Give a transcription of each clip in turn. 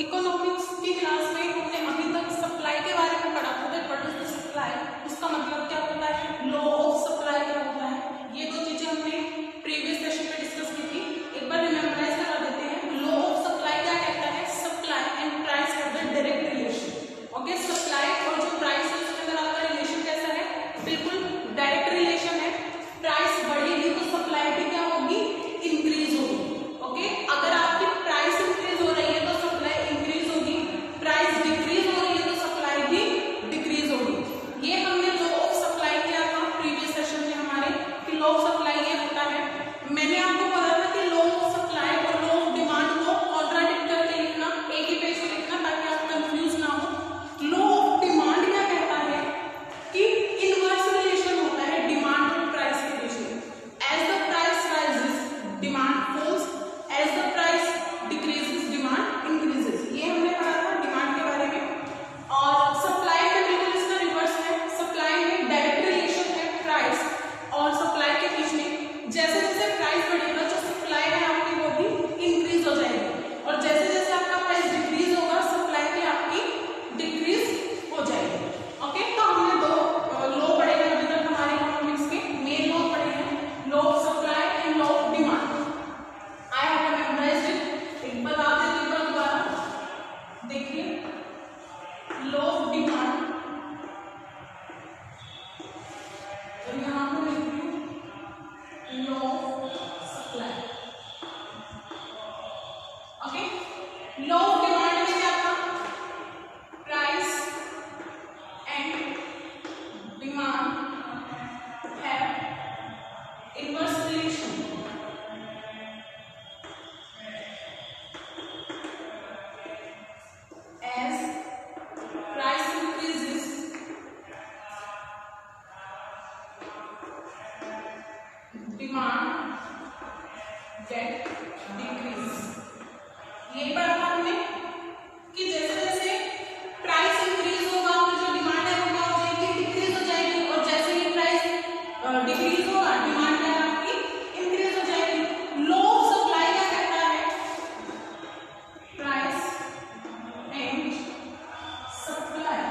Economics की class में हमने अभी तक सप्लाई के बारे में पढ़ा था, व्हाट इज द सप्लाई, उसका मतलब क्या होता है, लॉ ऑफ सप्लाई क्या होता है। ये दो चीजें हमने प्रीवियस सेशन में डिस्कस की थी, एक बार रिमेम्बराइज करा देते हैं। लॉ ऑफ सप्लाई क्या कहता है, supply and price have the direct relation. Okay, supply और जो प्राइस है उसके अंदर आपका रिलेशन कैसा है, बिल्कुल डायरेक्ट रिलेशन है। प्राइस बढ़ेगी तो सप्लाई भी क्या होगी, इंक्रीज होगी। ओके, अगर आपकी प्राइस इंक्रीज हो रही है तो सप्लाई इंक्रीज होगी, प्राइस डिक्रीज हो रही है तो सप्लाई भी डिक्रीज होगी। ये हमने लॉ ऑफ सप्लाई किया था प्रीवियस सेशन में हमारे, कि लॉ ऑफ सप्लाई ये होता है। मैंने आपको बोला था कि लॉ ऑफ सप्लाई और लॉ ऑफ डिमांड को कॉन्ट्राडिक्ट करके लिखना, एक ही पेज पे लिखना ताकि आप कंफ्यूज ना हो। लॉ ऑफ डिमांड क्या कहता है कि इनवर्स रिलेशन होता है डिमांड और प्राइस के बीच में। As the price rises demand falls, as the price decreases demand increases. ये हमने पढ़ा था डिमांड के बारे में। और सप्लाई में बिल्कुल इसका रिवर्स है, सप्लाई में डायरेक्ट रिलेशन है प्राइस और सप्लाई के बीच में। जैसे जैसे प्राइस बढ़ेगा जो सप्लाई है आपकी वो भी इंक्रीज हो जाएगी, और जैसे जैसे आपका प्राइस डिक्रीज होगा सप्लाई भी आपकी डिक्रीज हो जाएगी। ओके, तो हमने दो लॉ पढ़े हैं अभी तक हमारे इकोनॉमिक्स के, मेन लॉ पढ़े हैं, law of supply and law of demand. I have memorised it, एक बार आप दोबारा देखिए। लॉ ऑफ डिमांड, और यहाँ पर लिख रही हूँ law of supply. Okay, law of demand में क्या था, price and demand have inverse relation. As price increases, demand get decrease। ये पढ़ा था हमने कि जैसे जैसे प्राइस इंक्रीज होगा तो जो डिमांड है वो क्या हो जाएगी, डिक्रीज हो जाएगी, और जैसे ही प्राइस डिक्रीज होगा डिमांड क्या है आपकी इंक्रीज हो जाएगी। लॉ ऑफ सप्लाई क्या कहता है, प्राइस एंड सप्लाई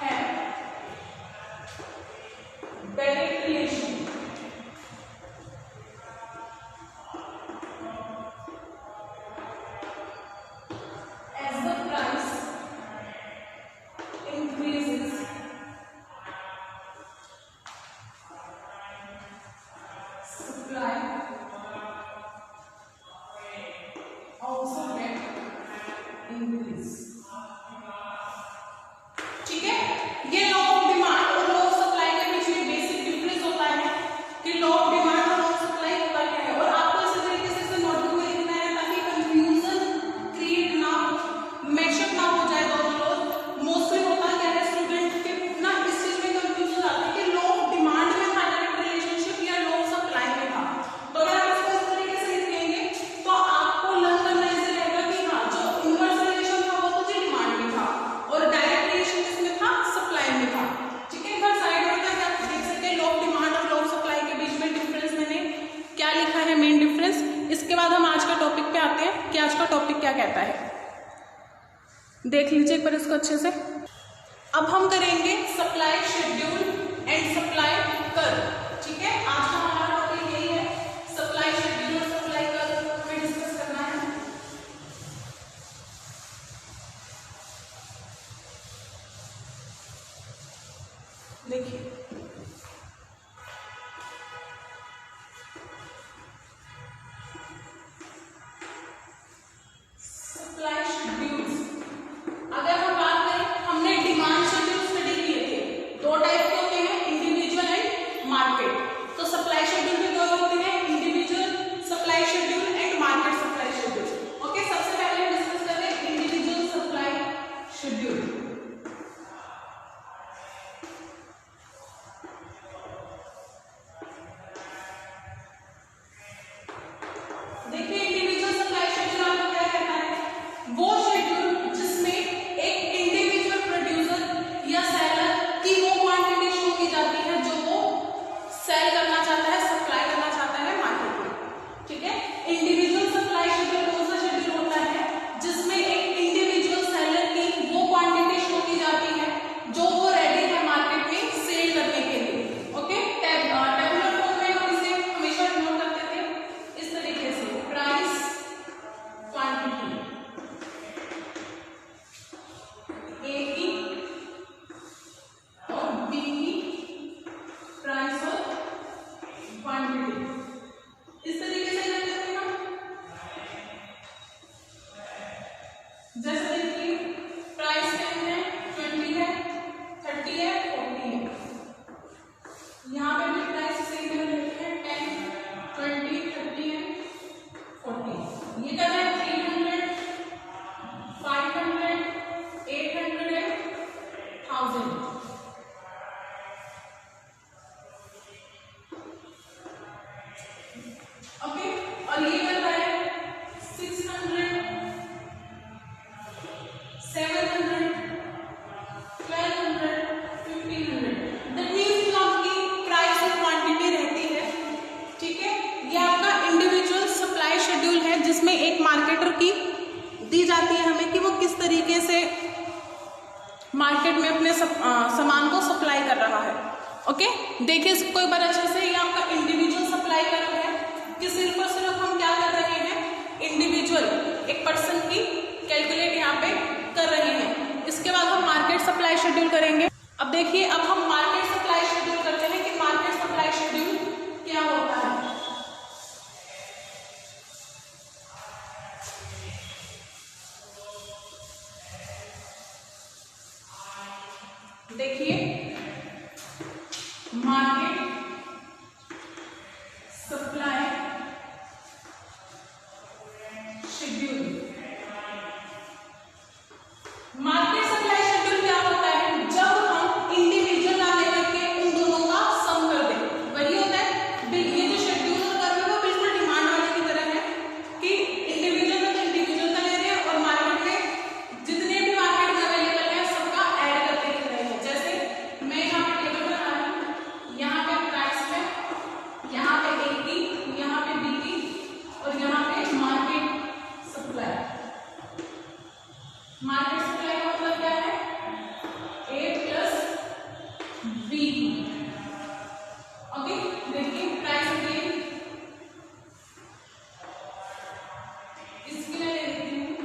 है direct relation. As the price increases, supply also get increase। ठीक है, ये लॉ ऑफ डिमांड और लॉ ऑफ सप्लाई के बीच में बेसिक डिफरेंस होता है कि लॉ ऑफ डिमांड और लॉ ऑफ सप्लाई होता क्या है। और आपको इसी तरीके से इसे नोटबुक में लिखना है ताकि कंफ्यूजन क्रिएट ना हो, मैशअप ना हो जाए दोनों लोग। मोस्टली होता क्या है, स्टूडेंट के ना इस चीज में कंफ्यूज हो जाते हैं कि लॉ ऑफ डिमांड में था डायरेक्ट रिलेशनशिप या लॉ ऑफ सप्लाई में था। तो अगर आप इसको इस तरीके से लिख लेंगे तो आपको लर्न करना इजी रहेगा कि हाँ जो इनवर्स रिलेशन था वो तो जी डिमांड में था और डायरेक्ट रिलेशन किसमें था, सप्लाई में था। ठीक है, इधर साइड में क्या देख सकते हैं, लॉ ऑफ डिमांड और लॉ ऑफ सप्लाई के बीच में डिफरेंस मैंने क्या लिखा है, मेन डिफरेंस। इसके बाद हम आज का टॉपिक पे आते हैं कि आज का टॉपिक क्या कहता है, देख लीजिए एक बार इसको अच्छे से। अब हम करेंगे supply schedule and supply curve. ठीक है, आज का हमारा टॉपिक यही है, सप्लाई शेड्यूल और सप्लाई कर्व में डिस्कस करना है। देखिए सप्लाई शेड्यूल्स, अगर हम बात करें, हमने डिमांड शेड्यूल स्टडी किए थे, दो टाइप के होते हैं, इंडिविजुअल एंड मार्केट। तो सप्लाई ये करना है 300, 500, 800 एंड 1000। ओके, और ये करना है 600, 700, 1200, 1500। दैट मीन्स जो आपकी प्राइस और क्वांटिटी रहती है, ठीक है, ये आपका इंडिविजुअल सप्लाई शेड्यूल है जिसमें एक मार्केटर की दी जाती है हमें कि वो किस तरीके से मार्केट में अपने सामान को सप्लाई कर रहा है। ओके, देखिए इसको एक बार अच्छे से, ये आपका इंडिविजुअल सप्लाई कर्व है कि सिर्फ और सिर्फ हम क्या कर रहे हैं, इंडिविजुअल एक पर्सन की कैलकुलेट यहाँ पे कर रहे हैं। इसके बाद हम मार्केट सप्लाई शेड्यूल करेंगे। अब देखिए, अब हम मार्केट सप्लाई शेड्यूल करते हैं कि मार्केट सप्लाई शेड्यूल क्या होता है। देखिए, market supply schedule, market supply schedule क्या होता है, जब हम इंडिविजुअल लेवल के उन दोनों का सम कर दें, वही होता है। ये जो शेड्यूल और कर्व है वो बिल्कुल डिमांड वाले की तरह है कि इंडिविजुअल में तो इंडिविजुअल का ले रहे हैं और मार्केट में जितने भी मार्केट में अवेलेबल है सबका ऐड करते दिख रहे हैं। जैसे मैं यहाँ पे टेबल बना रही हूँ, यहाँ पे प्राइस है, यहाँ पे A की, यहाँ पे B की और यहाँ पे मार्केट सप्लाई। मार्केट सप्लाई का मतलब क्या है, A प्लस B। ओके, देखिए प्राइस अगेन इसकी मैं ले लेती हूँ,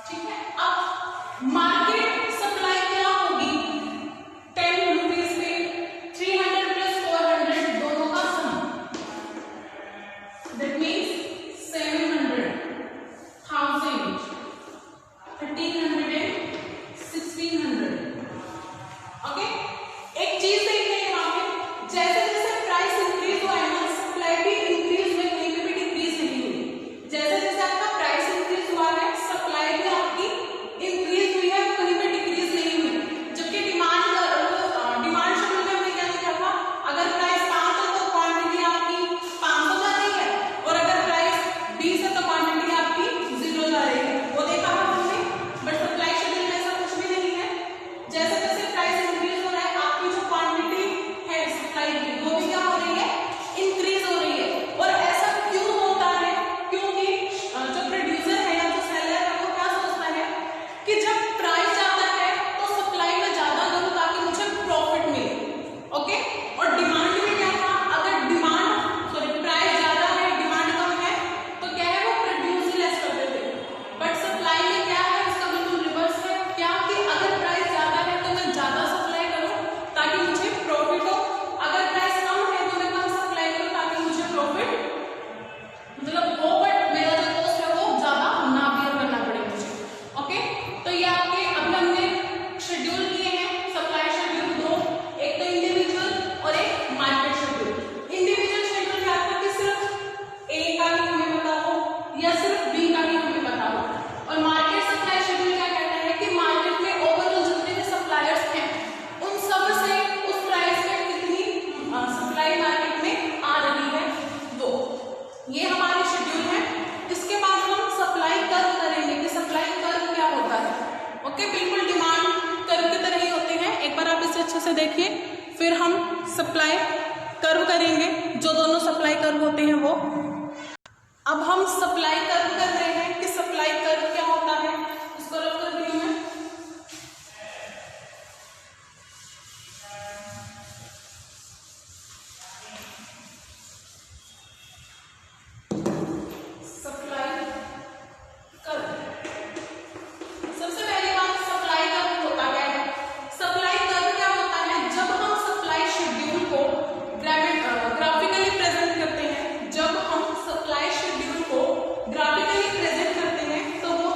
ठीक है। अब मार्केट सप्लाई क्या होगी, 10 रुपीज पे 300 प्लस 400 दोनों का सम, दैट मीन्स 700, 1000, 1300 एंड 1600। ओके, एक चीज देखिए यहाँ पे, जैसे जैसे प्राइस इंक्रीज हुआ है ना, सप्लाई भी इंक्रीज हुई, कहीं पे भी डिक्रीज नहीं हुई। जैसे जैसे आपका प्राइस इंक्रीज हुआ है, सप्लाई भी आपकी इंक्रीज हुई है, कहीं पे डिक्रीज नहीं हुई। जबकि डिमांड शेड्यूल में हमने क्या देखा था, अगर प्राइस 5 है तो क्वांटिटी आपकी 500 जा रही है, और अगर प्राइस 20 है तो क्वांटिटी आपकी 0 जा रही है, वो देखा था हमने। बट सप्लाई शेड्यूल में ऐसा कुछ भी नहीं है। जैसे जैसे प्राइस इंक्रीज हो रहा है, आपकी जो क्वांटिटी है सप्लाई की वो भी क्या हो रही है, इंक्रीज हो रही है। और ऐसा क्यों होता है, क्योंकि जो प्रोड्यूसर है या जो सेलर है वो क्या सोचता है कि जब प्राइस ज्यादा है तो सप्लाई में ज्यादा करूं ताकि मुझे प्रॉफिट मिले। ओके, और डिमांड में क्या था, अगर प्राइस ज्यादा है, डिमांड कम है, तो क्या है, वो प्रोड्यूस लेस करते थे। बट सप्लाई में क्या है, इसका बिल्कुल रिवर्स है, क्या कि अगर प्राइस ज्यादा है तो मैं ज्यादा सप्लाई करूं ताकि मुझे प्रॉफिट हो, अगर प्राइस कम है तो मैं कम सप्लाई करूं ताकि मुझे प्रॉफिट मतलब हो, बट मेरा जो कॉस्ट है वो ज्यादा ना बियर करना पड़े मुझे। ओके, तो ये आपके अभी हमने शेड्यूल किए हैं, सप्लाई शेड्यूल दो, एक तो इंडिविजुअल और एक मार्केट शेड्यूल। इंडिविजुअल शेड्यूल क्या था कि सिर्फ A का ही हमें पता हो या सिर्फ B का ही हमें पता हो, और मार्केट सप्लाई शेड्यूल क्या कहता है कि मार्केट में ओवरऑल जितने भी सप्लायर्स हैं उन सब से उस प्राइस में कितनी सप्लाई मार्केट में आ रही है, वो ये हमारी शेड्यूल है। इसके बाद हम सप्लाई कर्व करेंगे कि सप्लाई कर्व क्या होता है। ओके, बिल्कुल डिमांड कर्व की तरह ही होते हैं, एक बार आप इसे अच्छे से देखिए, फिर हम सप्लाई कर्व करेंगे, जो दोनों सप्लाई कर्व होते हैं वो। अब हम सप्लाई कर्व कर रहे हैं कि सप्लाई कर्व क्या होता है, इसको रख कर रही हूं मैं। सप्लाई कर्व, सबसे पहली बात सप्लाई कर्व होता क्या है। सप्लाई कर्व क्या होता है, जब हम सप्लाई शेड्यूल को ग्राफिकली प्रेजेंट करते हैं, जब हम सप्लाई शेड्यूल को ग्राफिकली प्रेजेंट करते हैं तो वो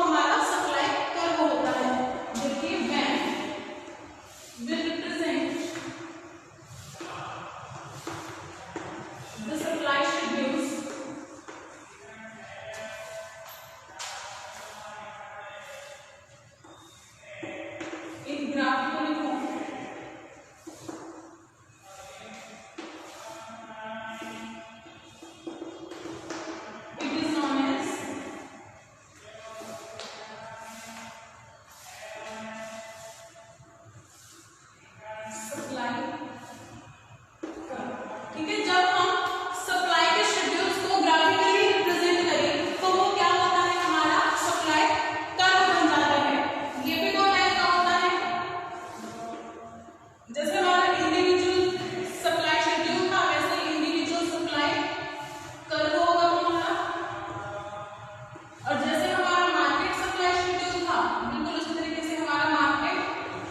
था बिल्कुल उसी तरीके से हमारा मार्केट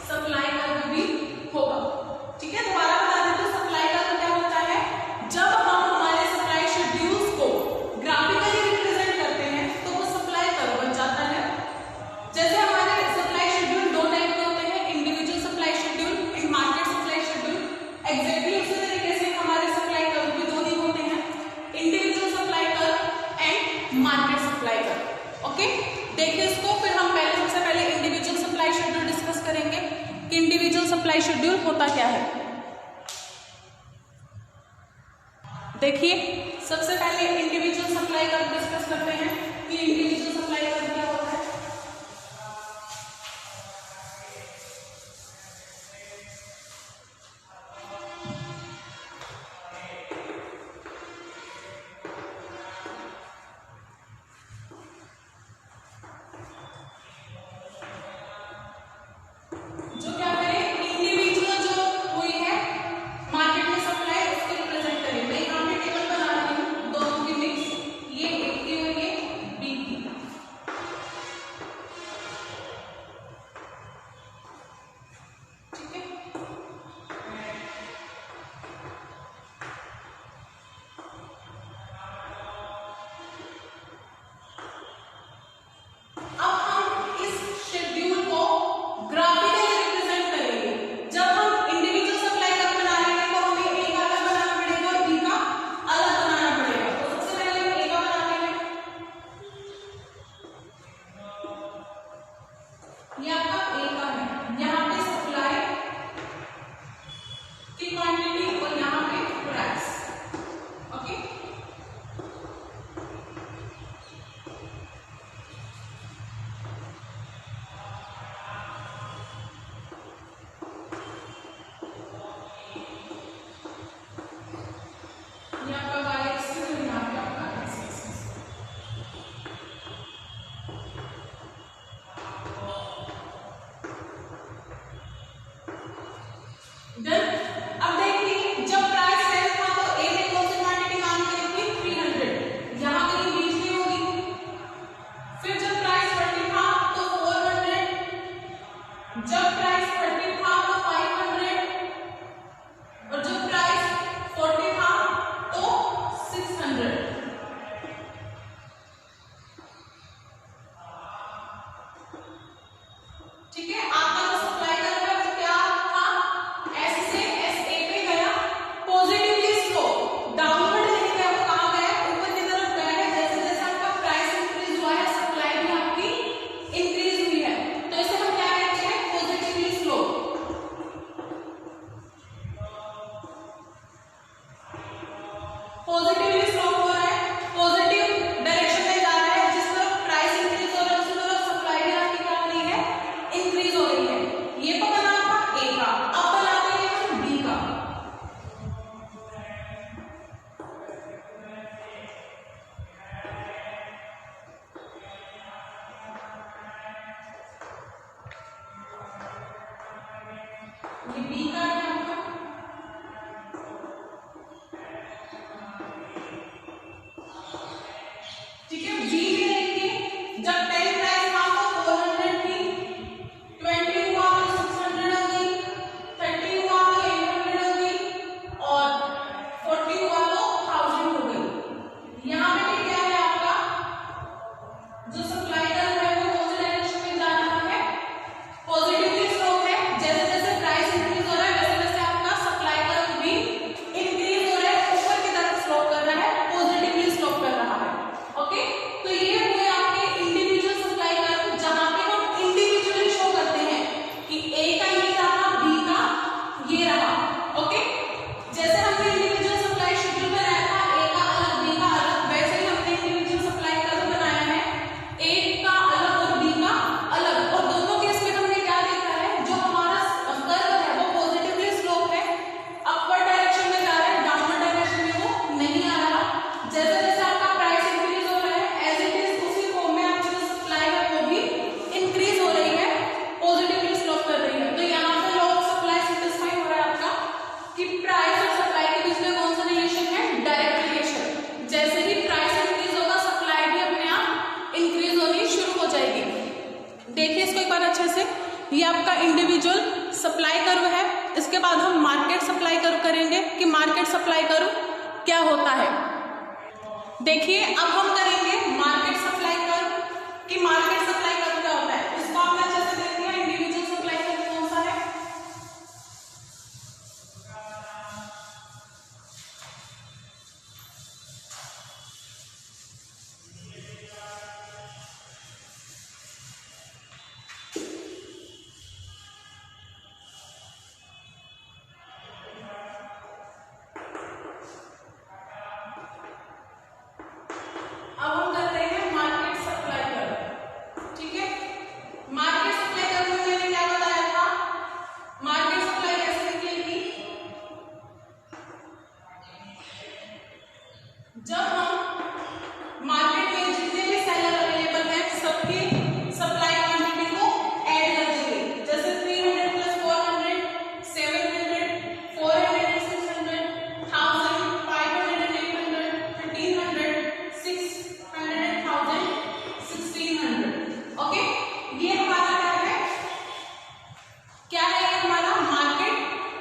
सप्लाई कर्व भी होगा। ठीक है, दोबारा बता देते हैं सप्लाई कर्व क्या होता है। जब हम हमारे सप्लाई शेड्यूल्स को ग्राफिकली रिप्रेजेंट करते हैं तो वो सप्लाई कर्व बन जाता है। जैसे हमारे सप्लाई शेड्यूल दो टाइप के होते हैं, individual supply schedule and market supply schedule. Exactly उसी तरीके से हमारे सप्लाई कर्व भी दो ही होते हैं, individual supply curve and market supply curve. Okay, देखिए इसको फिर हम सबसे पहले इंडिविजुअल सप्लाई शेड्यूल डिस्कस करेंगे कि इंडिविजुअल सप्लाई शेड्यूल होता क्या है। देखिए सबसे पहले इंडिविजुअल सप्लाई कर्व डिस्कस करते हैं कि इंडिविजुअल सप्लाई कर्व क्या होता है। जो क्या करें, इंडिविजुअल जो हुई है मार्केट में सप्लाई उसको रिप्रेजेंट करें। मैं यहाँ पे टेबल बना रही हूँ दोनों की मिक्स, ये ए की और ये बी की। ठीक है, अब हम इस शेड्यूल को ग्राफिकली रिप्रेजेंट करेंगे। जब हम इंडिविजुअल सप्लाई कर्व बना रहे हैं तो हमें ए का अलग बनाना पड़ेगा और बी का अलग बनाना पड़ेगा। तो सबसे पहले हम ए का बनाते हैं। ये आपका ए का है, यहाँ पे सप्लाई की क्वांटिटी और यहाँ पे प्राइस। ओके, ये आपका y एक्सिस और यहाँ पे आपका x एक्सिस। डन। अब देखिए जब प्राइस 10 था तो ए ने कौन सी क्वांटिटी मांग करी थी, 300, यहाँ कहीं बीच में होगी। फिर जब प्राइस 40 था तो 400, जब प्राइस 30 था तो 500 और जब प्राइस 40 था तो 600। ठीक है, आपका जो सप्लाई कर्व है वो क्या था, एस से एस ए पे गया, पॉजिटिवली स्लो डाउनवर्ड नहीं गया, वो कहाँ गया, ऊपर की तरफ गया है। जैसे जैसे आपका प्राइस इंक्रीज हुआ है सप्लाई भी आपकी इंक्रीज हुई है, तो इसे हम क्या कहते हैं, पॉजिटिवली स्लो। पॉजिटिवली स्लो हो रहा है, पॉजिटिव डायरेक्शन में जा रहा है। जिस तरफ प्राइस इंक्रीज हो रहा है उसी तरफ सप्लाई भी आपकी क्या हो रही है, इंक्रीज हो रही है। ये तो बना आपका ए का, अब बनाते हैं हम बी का। ये बी का है आपका। ठीक है, बी में देखिए जब 10 प्राइस था तो 400 थी, 20 हुआ तो 600 हो गई, 30 हुआ तो 800 हो गई और 40 हुआ तो 1000 हो गई। यहाँ पे क्या है आपका जो सप्लाई कर्व है वो कौन से डायरेक्शन में जा रहा है, पॉजिटिवली स्लोप है। जैसे जैसे प्राइस इंक्रीज हो रहा है वैसे वैसे देखिए इसको एक बार अच्छे से, ये आपका इंडिविजुअल सप्लाई कर्व है। इसके बाद हम मार्केट सप्लाई कर्व करेंगे कि मार्केट सप्लाई कर्व क्या होता है। देखिए अब हम करेंगे मार्केट सप्लाई कर्व कि मार्केट सप्लाई कर्व क्या होता है। इसको आपने अच्छे से देख लिया, इंडिविजुअल सप्लाई कर्व कौन सा है। अब हम करते हैं मार्केट सप्लाई कर्व, ठीक है। मार्केट सप्लाई कर्व में मैंने क्या बताया था, मार्केट सप्लाई कैसे निकलेगी, जब हम मार्केट में जितने भी सेलर अवेलेबल हैं सबकी सप्लाई क्वांटिटी को ऐड कर देंगे। जैसे 300 प्लस 400, 700, 400, 600, 1000, 500, 800, 1300, 600, 1000, 1600। ओके, ये हमारा क्या है ये हमारा मार्केट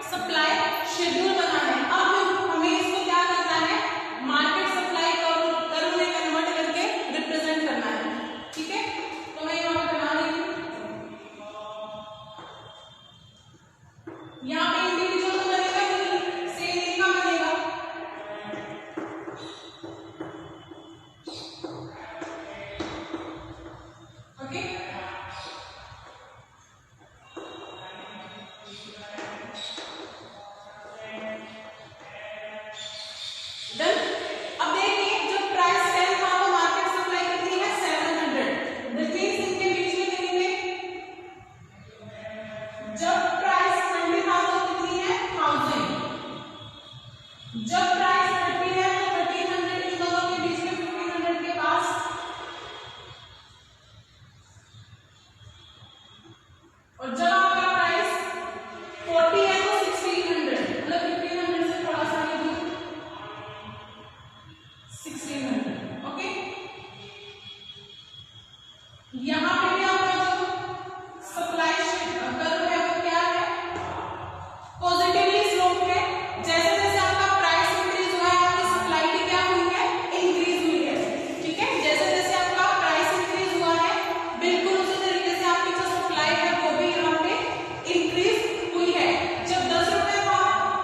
सप्लाई शेड्यूल बना है। अब हमें इसको क्या करना है, मार्केट सप्लाई कर्व में कन्वर्ट करके रिप्रेजेंट करना है, ठीक है। तो मैं यहाँ पे बना रही हूँ, यहाँ पे इंडिविजुअल का बनेगा कि सेलिंग का बनेगा। Okay, done. अब देखिए जब प्राइस 10 था तो मार्केट सप्लाई कितनी है 700। दैट मींस इनके बीच में करेंगे, जब प्राइस 20 था तो कितनी है 1000, जब प्राइस 30 है तो 1300, इन दोनों के बीच में 1500 के पास, और जब आपका प्राइस 40 है तो 1600, मतलब 1500 से थोड़ा सा ही दूर 1600। ओके, यहाँ पे भी आपका जो सप्लाई कर्व है वो क्या है, पॉजिटिवली स्लोप है। जैसे जैसे आपका प्राइस इंक्रीज हुआ है आपकी सप्लाई भी क्या हुई है, इंक्रीज हुई है, ठीक है। जैसे जैसे आपका प्राइस इंक्रीज हुआ है बिल्कुल उसी तरीके से आपकी जो सप्लाई है वो भी यहाँ पे इंक्रीज हुई है। जब 10 रुपए था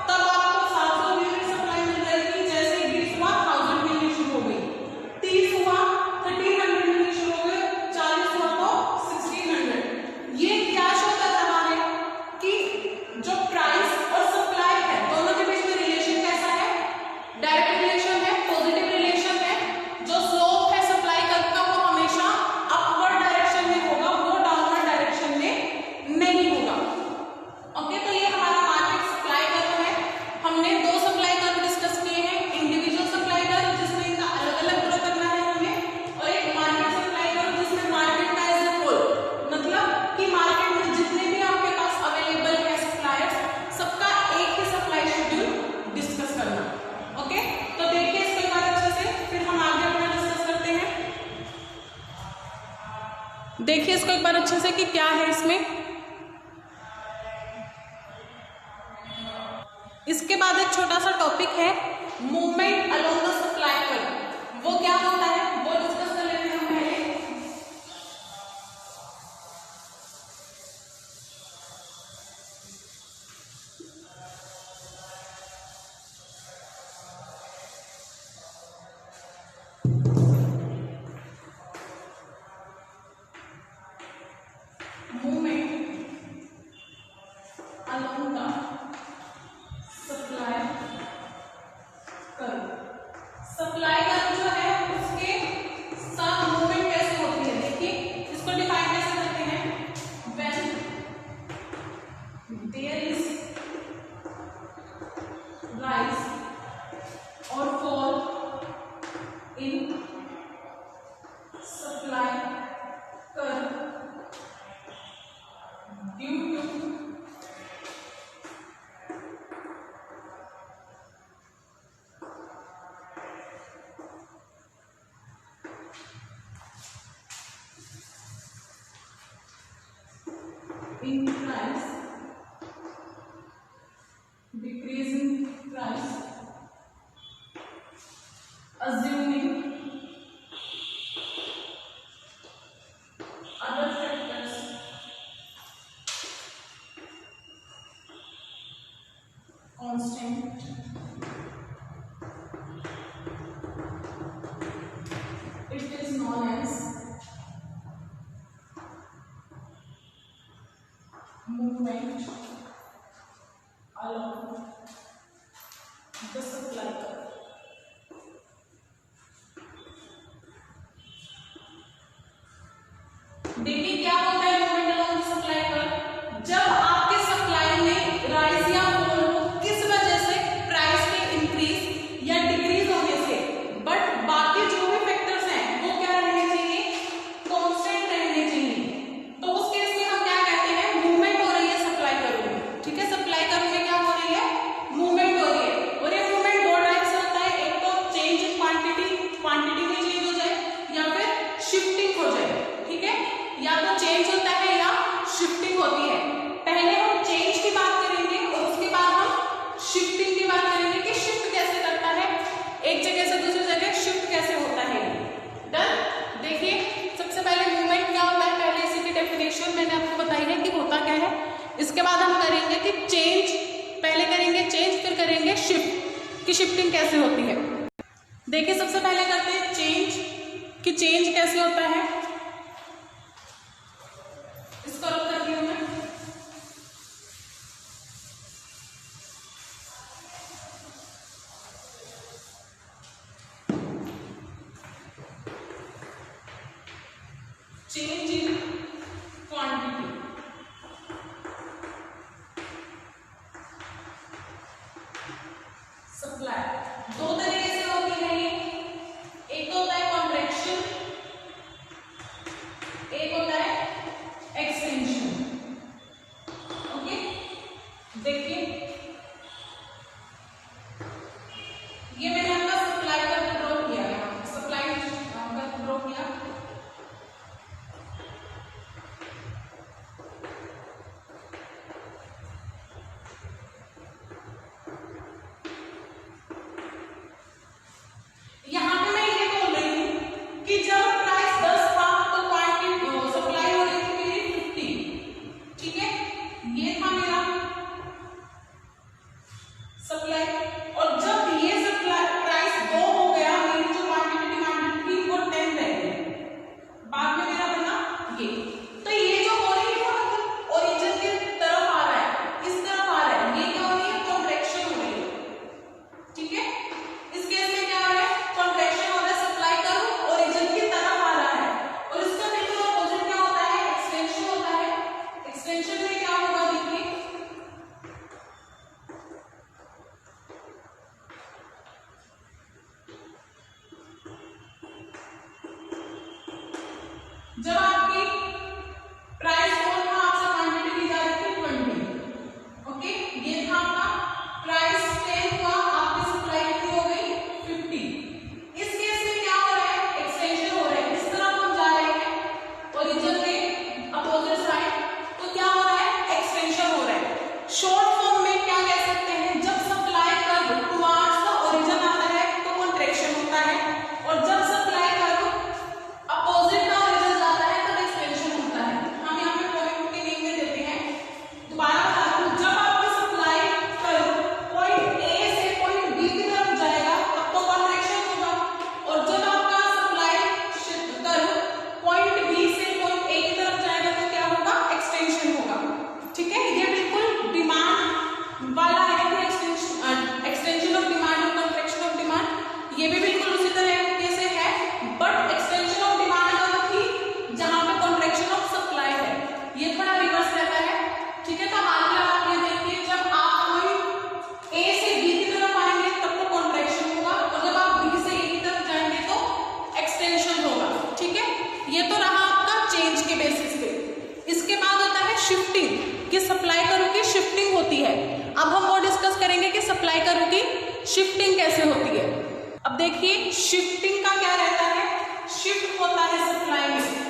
तब आपको 700 यूनिट सप्लाई मिल रही थी, जैसे 20 हुआ 1000 मिलनी शुरू हो गई, 30 हुआ 1300 मिलनी शुरू हो गई, 40 हुआ तो 1600। ये क्या शो कर रहा है कि जो प्राइस और सप्लाई है दोनों के बीच में रिलेशन कैसा है, डायरेक्ट रिलेशन है, पॉजिटिव रिलेशन है। जो स्लोप है सप्लाई कर्व का वो हमेशा अपवर्ड डायरेक्शन में होगा, वो डाउनवर्ड डायरेक्शन में नहीं होगा। ओके, तो ये हमारा मार्केट सप्लाई कर्व है। हमने दो सप्लाई कर्व डिस्कस किए हैं, इंडिविजुअल सप्लाई कर्व जिसमें इनका अलग अलग ग्रो करना है हमें, और एक मार्केट सप्लाई कर्व जिसमें मार्केट का एज ए होल, मतलब कि मार्केट में जितने भी आपके पास अवेलेबल है सप्लायर्स सबका एक ही सप्लाई शेड्यूल डिस्कस करना। ओके, तो देखिए इसको एक बार अच्छे से, फिर हम आगे अपना डिस्कस करते हैं। देखिए इसको एक बार अच्छे से कि क्या है इसमें। इसके बाद एक छोटा सा टॉपिक है movement along the supply curve, वो क्या होता है वो डिस्कस कर लेते हैं हम पहले। Movement along the supply curve, supply curve जो है उसके in price, decrease in price, assuming other factors constant, it is known as movement along the supply curve. देखिए क्या होता है movement along the supply curve, जब आपके सप्लाई में राइज या फॉल हो किस वजह से, प्राइस के इंक्रीज या डिक्रीज होने से, बट बाकी जो भी फैक्टर्स हैं वो क्या रहने चाहिए, कांस्टेंट रहने चाहिए। तो उस केस में हम क्या कहते हैं, मूवमेंट हो रही है सप्लाई कर्व में। ठीक है, सप्लाई कर्व में क्या हो रही है, मूवमेंट हो रही है। और ये मूवमेंट दो टाइप से होता है, एक तो चेंज इन क्वांटिटी, क्वांटिटी में चेंज हो जाए, या फिर शिफ्टिंग हो जाए। ठीक है, या तो चेंज होता है या शिफ्टिंग होती है। पहले हम चेंज की बात करेंगे और उसके बाद हम शिफ्टिंग की बात करेंगे कि शिफ्ट कैसे करता है, एक जगह से दूसरी जगह शिफ्ट कैसे होता है। डन। देखिए सबसे पहले मूवमेंट क्या होता है, पहले इसी की डेफिनेशन मैंने आपको बताई है कि होता क्या है। इसके बाद हम करेंगे कि चेंज, पहले करेंगे चेंज फिर करेंगे शिफ्ट, कि शिफ्टिंग कैसे होती है। देखिए सबसे पहले करते हैं चेंज, कि चेंज कैसे होता है। इसको रख करती हूं मैं। चेंज इन क्वांटिटी, सप्लाई दो तरीके से होती है ये, एक तो होता है कॉन्ट्रैक्शन, एक होता है एक्सटेंशन। ओके, देखिए ये मैंने आपका सप्लाई का ड्रॉ किया है, सप्लाई का ड्रॉ किया। यहाँ पे मैं ये बोल रही हूँ कि जब प्राइस 10 था तो क्वांटिटी सप्लाई हो रही थी मेरी 50। ठीक है, ये था मेरा सप्लाई, और जब ये सप्लाई प्राइस 2 हो गया, मेरी जो क्वांटिटी डिमांडेड थी वो 10 रह गई, बाद में मेरा बना ये। तो ये जो हो रही है ओरिजिन की तरफ आ रहा है, इस तरफ आ रहा है, ये क्या हो रही है, कॉन्ट्रैक्शन हो रही है। ठीक है, इस केस में क्या हो रहा है, कॉन्ट्रैक्शन हो रहा है, सप्लाई कर्व ओरिजिन की तरफ आ रहा है। और इसका बिल्कुल अपोजिट क्या होता है, एक्सटेंशन होता है। एक्सटेंशन में क्या होगा, देखिए जब आपकी प्राइस कौन था, आपसे क्वांटिटी ली जा रही थी 20। ओके, ये था आपका प्राइस 10 हुआ, आपकी सप्लाई कितनी हो गई 50। इस केस में क्या हो रहा है, एक्सटेंशन हो रहा है, इस तरफ हम जा रहे हैं ओरिजिन में अपोजिट साइड, तो क्या हो रहा है, एक्सटेंशन हो रहा है। शॉर्ट फॉर्म में क्या कह सकते हैं, जब supply curve towards the origin आता है तो कॉन्ट्रैक्शन होता है, और जब supply curve opposite the origin जाता है तब एक्सटेंशन होता है। हम यहाँ पे पॉइंट के नेम में देते हैं। दोबारा बता दूं, जब आपकी सप्लाई कर्व पॉइंट ए से पॉइंट बी की तरफ जाएगा तब तो कॉन्ट्रैक्शन होगा, और जब आपका सप्लाई कर्व पॉइंट बी से पॉइंट ए की तरफ जाएगा तो क्या होगा, एक्सटेंशन होगा। ठीक है, ये बिल्कुल डिमांड वाला है कि एक्सटेंशन ऑफ डिमांड और कॉन्ट्रैक्शन ऑफ डिमांड, ये भी बिल्कुल उसी तरीके से है, बट एक्सटेंशन ऑफ डिमांड थी जहां पे कॉन्ट्रैक्शन ऑफ सप्लाई है, ये थोड़ा रिवर्स रहता है। ठीक है, तो हाल फिलहाल आप ये देखिए, जब आप कोई ए से बी की तरफ आएंगे तब तो कॉन्ट्रैक्शन होगा, और जब आप बी से ए की तरफ जाएंगे तो एक्सटेंशन होगा। ठीक है, ये तो रहा आपका चेंज के बेसिस पे। इसके बाद होता है शिफ्टिंग, कि सप्लाई कर्व की शिफ्टिंग होती है। अब हम वो डिस्कस करेंगे कि सप्लाई कर्व की शिफ्टिंग कैसे होती है। अब देखिए शिफ्टिंग का क्या रहता है, शिफ्ट होता है सप्लाई में,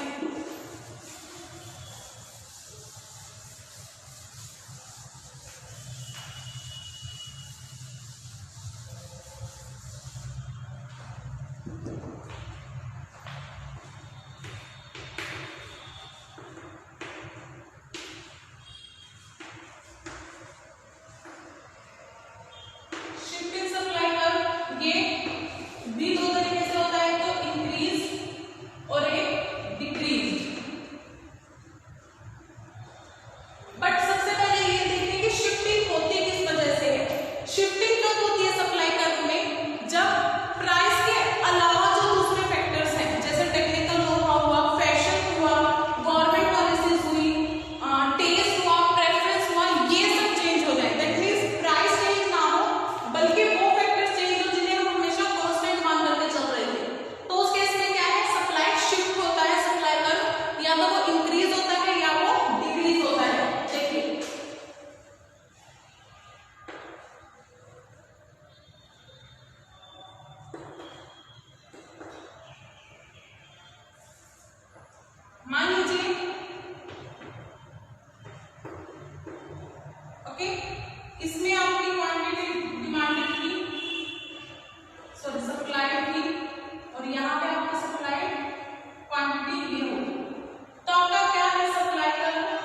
ओके, इसमें आपकी क्वांटिटी डिमांडेड थी, सॉरी सप्लाइड थी, और यहाँ पे आपकी सप्लाइड क्वांटिटी ये होगी। तो आपका क्या है सप्लाई करना,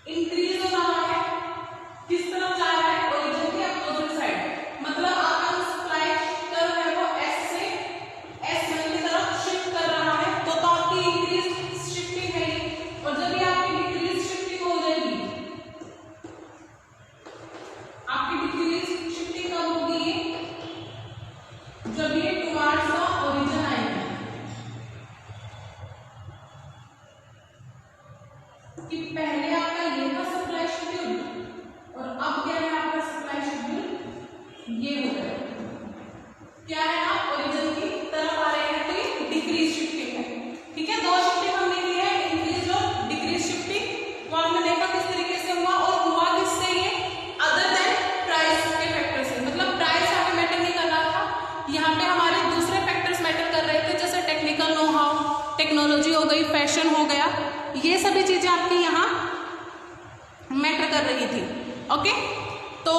इंक्रीज हो रहा है, किस तरफ जा रहा है, ओरिजिन के अपोजिट साइड, मतलब आपका जो सप्लाई कर्व है वो एस से S1 की तरफ शिफ्ट कर रहा है, तो आपकी इंक्रीज शिफ्टिंग है ये। और जब ये आपकी डिक्रीज शिफ्टिंग हो जाएगी, आपकी डिक्रीज शिफ्टिंग कब होगी ये, जब ये टुवार्ड्स द ओरिजिन आएगी, कि पहले आपका ये था सप्लाई शेड्यूल और अब क्या है आपका सप्लाई शेड्यूल ये हो गया, क्या है आप ओरिजिन की तरफ आ रहे हैं, तो ये डिक्रीज शिफ्टिंग है। ठीक है, दो शिफ्टिंग हमने की है, इंक्रीज और डिक्रीज शिफ्टिंग, वो आपने देखा किस तरीके से हुआ, और हुआ किससे ये, अदर देन प्राइस के फैक्टर से, मतलब प्राइस यहाँ पे मैटर नहीं कर रहा था, यहाँ पे हमारे दूसरे फैक्टर्स मैटर कर रहे थे, जैसे टेक्निकल नो हाउ, टेक्नोलॉजी हो गई, फैशन हो गया, ये सभी चीजें आपकी यहाँ मैटर कर रही थी। ओके, तो